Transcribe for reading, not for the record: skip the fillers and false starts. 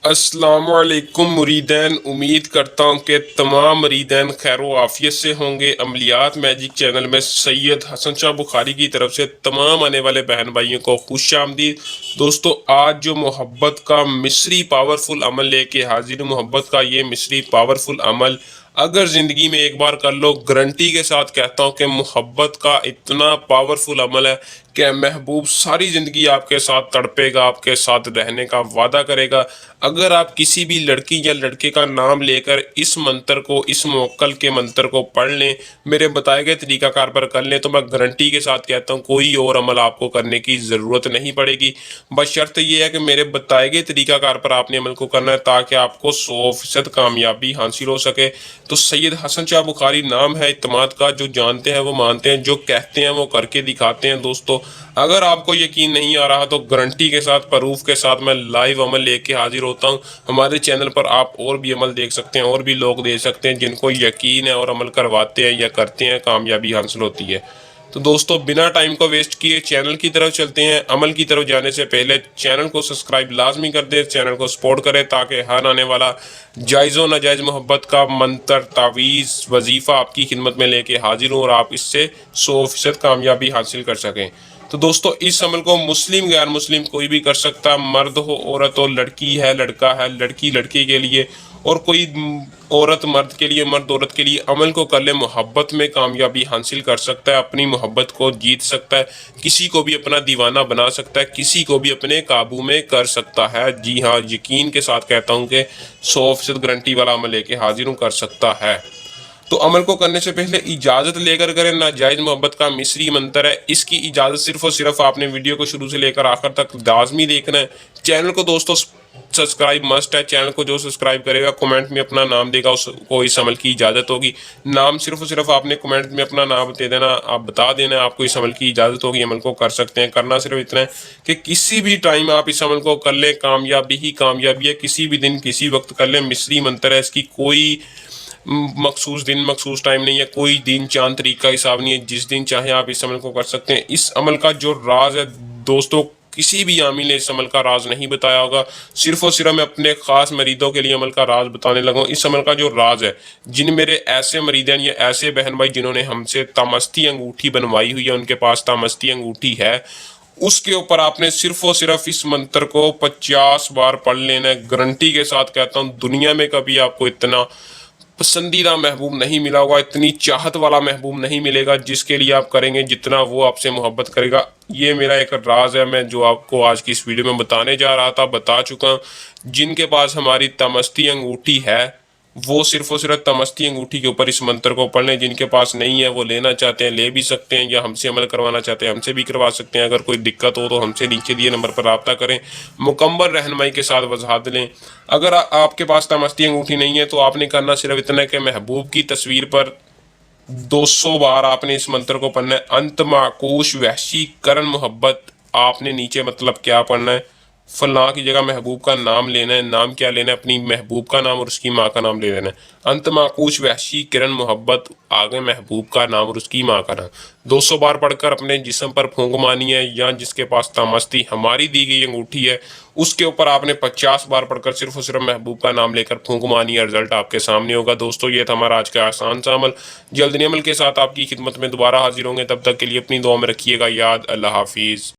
अस्सलाम वालेकुम मुरीदैन। उम्मीद करता हूँ कि तमाम मुरीदैन खैर व आफियत से होंगे। अमलियात मैजिक चैनल में सैयद हसन शाह बुखारी की तरफ से तमाम आने वाले बहन भाइयों को खुश आमदीद। दोस्तों, आज जो मोहब्बत का मिस्री पावरफुल अमल लेके हाजिर हूँ। मोहब्बत का ये मिस्री पावरफुल अमल अगर ज़िंदगी में एक बार कर लो, गारंटी के साथ कहता हूँ कि मोहब्बत का इतना पावरफुल अमल है कि महबूब सारी ज़िंदगी आपके साथ तड़पेगा, आपके साथ रहने का वादा करेगा। अगर आप किसी भी लड़की या लड़के का नाम लेकर इस मंत्र को, इस मुवक्कल के मंत्र को पढ़ लें, मेरे बताए गए तरीकाकार पर कर लें, तो मैं गारंटी के साथ कहता हूँ कोई और अमल आपको करने की ज़रूरत नहीं पड़ेगी। बस शर्त यह है कि मेरे बताए गए तरीकाकार पर आपने अमल को करना है ताकि आपको 100% कामयाबी हासिल हो सके। तो सैयद हसन शाह बुखारी नाम है इत्मीनान का। जो जानते हैं वो मानते हैं, जो कहते हैं वो करके दिखाते हैं। दोस्तों, अगर आपको यकीन नहीं आ रहा तो गारंटी के साथ, प्रूफ के साथ मैं लाइव अमल लेके हाजिर होता हूँ। हमारे चैनल पर आप और भी अमल देख सकते हैं, और भी लोग देख सकते हैं जिनको यकीन है और अमल करवाते हैं या करते हैं, कामयाबी हासिल होती है। तो दोस्तों, बिना टाइम को वेस्ट किए चैनल की तरफ चलते हैं। अमल की तरफ जाने से पहले चैनल को सब्सक्राइब लाजमी कर दें, चैनल को सपोर्ट करें ताकि हर आने वाला जायज़ व नाजायज़ मोहब्बत का मंत्र, तावीज़, वजीफ़ा आपकी खिदमत में लेके हाजिर हूँ और आप इससे 100% कामयाबी हासिल कर सकें। तो दोस्तों, इस अमल को मुस्लिम गैर मुस्लिम कोई भी कर सकता, मर्द हो, औरत हो, लड़की है, लड़का है, लड़की लड़के के लिए, और कोई औरत मर्द के लिए, मर्द औरत के लिए अमल को कर ले, मोहब्बत में कामयाबी हासिल कर सकता है, अपनी मोहब्बत को जीत सकता है, किसी को भी अपना दीवाना बना सकता है, किसी को भी अपने काबू में कर सकता है। जी हाँ, यकीन के साथ कहता हूँ कि 100% गारंटी वाला अमल लेके हाजिर हूँ, कर सकता है। तो अमल को करने से पहले इजाज़त लेकर करें। नाजायज़ मोहब्बत का मिस्री मंत्र है, इसकी इजाज़त सिर्फ और सिर्फ आपने वीडियो को शुरू से लेकर आखिर तक लाजमी देखना है। चैनल को दोस्तों सब्सक्राइब मस्ट है। चैनल को जो सब्सक्राइब करेगा कमेंट में अपना नाम देगा, उसको इस अमल की इजाज़त होगी। नाम सिर्फ और सिर्फ आपने कमेंट में अपना नाम दे देना, आप बता देना, आपको इस अमल की इजाज़त होगी, अमल को कर सकते हैं। करना सिर्फ इतना है कि किसी भी टाइम आप इस अमल को कर लें, कामयाबी ही कामयाबी है। किसी भी दिन, किसी वक्त कर लें। मिस्री मंत्र है, इसकी कोई मखसूस दिन, मखसूस टाइम नहीं है, कोई दिन चांद तरीक का हिसाब नहीं है। जिस दिन चाहे आप इस अमल को कर सकते हैं। इस अमल का जो राज है दोस्तों, किसी भी आमिल ने इस अमल का राज नहीं बताया होगा। सिर्फ और सिर्फ मैं अपने खास मरीदों के लिए अमल का राज बताने लगा हूँ। इस अमल का जो राज है, जिन मेरे ऐसे मरीद हैं या ऐसे बहन भाई जिन्होंने हमसे तामस्ती अंगूठी बनवाई हुई है, उनके पास तामस्ती अंगूठी है, उसके ऊपर आपने सिर्फ और सिर्फ इस मंत्र को 50 बार पढ़ लेना है। गारंटी के साथ कहता हूँ, दुनिया में कभी आपको इतना पसंदीदा महबूब नहीं मिला होगा, इतनी चाहत वाला महबूब नहीं मिलेगा जिसके लिए आप करेंगे जितना वो आपसे मोहब्बत करेगा। ये मेरा एक राज है, मैं जो आपको आज की इस वीडियो में बताने जा रहा था, बता चुका हूँ। जिनके पास हमारी तमस्ती अंगूठी है, वो सिर्फ और सिर्फ तमस्ती अंगूठी के ऊपर इस मंत्र को पढ़ लें। जिनके पास नहीं है, वो लेना चाहते हैं ले भी सकते हैं, या हमसे अमल करवाना चाहते हैं हमसे भी करवा सकते हैं। अगर कोई दिक्कत हो तो हमसे नीचे दिए नंबर पर रब्ता करें, मुकम्मल रहनुमाई के साथ वजाहत लें। अगर आपके पास तमस्ती अंगूठी नहीं है तो आपने करना सिर्फ इतना कि महबूब की तस्वीर पर 200 बार आपने इस मंत्र को पढ़ना है। अंत माकूश वहशी करन मोहब्बत, आपने नीचे मतलब क्या पढ़ना है, फलां की जगह महबूब का नाम लेना है। नाम क्या लेना है, अपनी महबूब का नाम और उसकी माँ का नाम ले लेना है। अंत माकूश वहशी किरण मोहब्बत, आगे महबूब का नाम और उसकी माँ का नाम 200 बार पढ़कर अपने जिस्म पर फूंक मानी है। या जिसके पास तामस्ती हमारी दी गई अंगूठी है, उसके ऊपर आपने 50 बार पढ़कर सिर्फ और सिर्फ महबूब का नाम लेकर फूंक मानी है। रिजल्ट आपके सामने होगा। दोस्तों, ये था हमारा आज का आसान सा अमल। जल्दी अमल के साथ आपकी खिदमत में दोबारा हाजिर होंगे। तब तक के लिए अपनी दुआ में रखिएगा याद। अल्लाह हाफिज़।